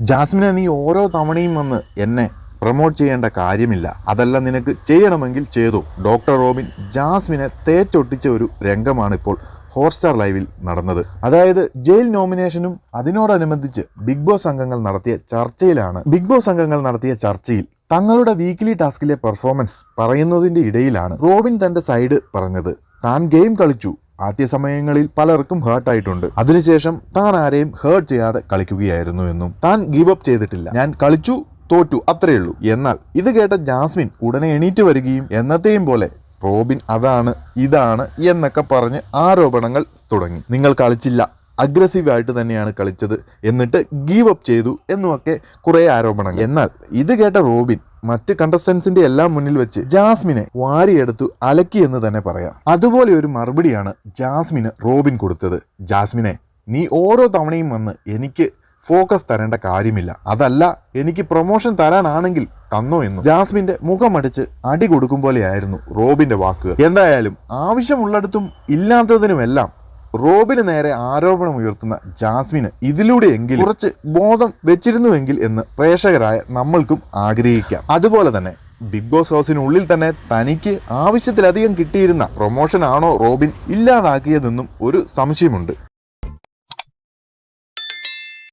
ജാസ്മിനെ, നീ ഓരോ തവണയും വന്ന് എന്നെ പ്രൊമോട്ട് ചെയ്യേണ്ട കാര്യമില്ല. അതല്ല നിനക്ക് ചെയ്യണമെങ്കിൽ ചെയ്തു. ഡോക്ടർ റോബിൻ ജാസ്മിനെ തേച്ചൊട്ടിച്ച ഒരു രംഗമാണ് ഇപ്പോൾ ഹോട്ട്സ്റ്റാർ ലൈവിൽ നടന്നത്. അതായത് ജയിൽ നോമിനേഷനും അതിനോടനുബന്ധിച്ച് ബിഗ് ബോസ് അംഗങ്ങൾ നടത്തിയ ചർച്ചയിൽ തങ്ങളുടെ വീക്കിലി ടാസ്കിലെ പെർഫോമൻസ് പറയുന്നതിന്റെ ഇടയിലാണ് റോബിൻ തന്റെ സൈഡ് പറഞ്ഞത്. താൻ ഗെയിം കളിച്ചു, ആദ്യ സമയങ്ങളിൽ പലർക്കും ഹേർട്ടായിട്ടുണ്ട്, അതിനുശേഷം താൻ ആരെയും ഹേർട്ട് ചെയ്യാതെ കളിക്കുകയായിരുന്നു എന്നും താൻ ഗീവ് അപ്പ് ചെയ്തിട്ടില്ല, ഞാൻ കളിച്ചു തോറ്റു അത്രയുള്ളൂ. എന്നാൽ ഇത് കേട്ട ജാസ്മിൻ ഉടനെ എണീറ്റ് വരികയും എന്നത്തെയും പോലെ റോബിൻ അതാണ് ഇതാണ് എന്നൊക്കെ പറഞ്ഞ് ആരോപണങ്ങൾ തുടങ്ങി. നിങ്ങൾ കളിച്ചില്ല, അഗ്രസീവ് ആയിട്ട് തന്നെയാണ് കളിച്ചത്, എന്നിട്ട് ഗീവ് അപ്പ് ചെയ്തു എന്നുമൊക്കെ കുറേ ആരോപണങ്ങൾ. എന്നാൽ ഇത് കേട്ട റോബിൻ മറ്റ് കണ്ടസ്റ്റൻസിന്റെ എല്ലാം മുന്നിൽ വെച്ച് ജാസ്മിനെ വാരിയെടുത്തു അലക്കി എന്ന് തന്നെ പറയാം. അതുപോലെ ഒരു മറുപടിയാണ് ജാസ്മിന് റോബിൻ കൊടുത്തത്. ജാസ്മിനെ, നീ ഓരോ തവണയും വന്ന് എനിക്ക് ഫോക്കസ് തരേണ്ട കാര്യമില്ല, അതല്ല എനിക്ക് പ്രൊമോഷൻ തരാനാണെങ്കിൽ തന്നോ എന്നും ജാസ്മിന്റെ മുഖമടിച്ച് അടി കൊടുക്കും പോലെയായിരുന്നു റോബിന്റെ വാക്കുകൾ. എന്തായാലും ആവശ്യമുള്ളിടത്തും ഇല്ലാത്തതിനുമെല്ലാം റോബിന് നേരെ ആരോപണം ഉയർത്തുന്ന ജാസ്മിന് ഇതിലൂടെയെങ്കിലും കുറച്ച് ബോധം വെച്ചിരുന്നുവെങ്കിൽ എന്ന് പ്രേക്ഷകരായ നമ്മൾക്കും ആഗ്രഹിക്കാം. അതുപോലെ തന്നെ ബിഗ് ബോസ് ഹൗസിനുള്ളിൽ തന്നെ തനിക്ക് ആവശ്യത്തിലധികം കിട്ടിയിരുന്ന പ്രൊമോഷൻ ആണോ റോബിൻ ഇല്ലാതാക്കിയതെന്നും ഒരു സംശയമുണ്ട്.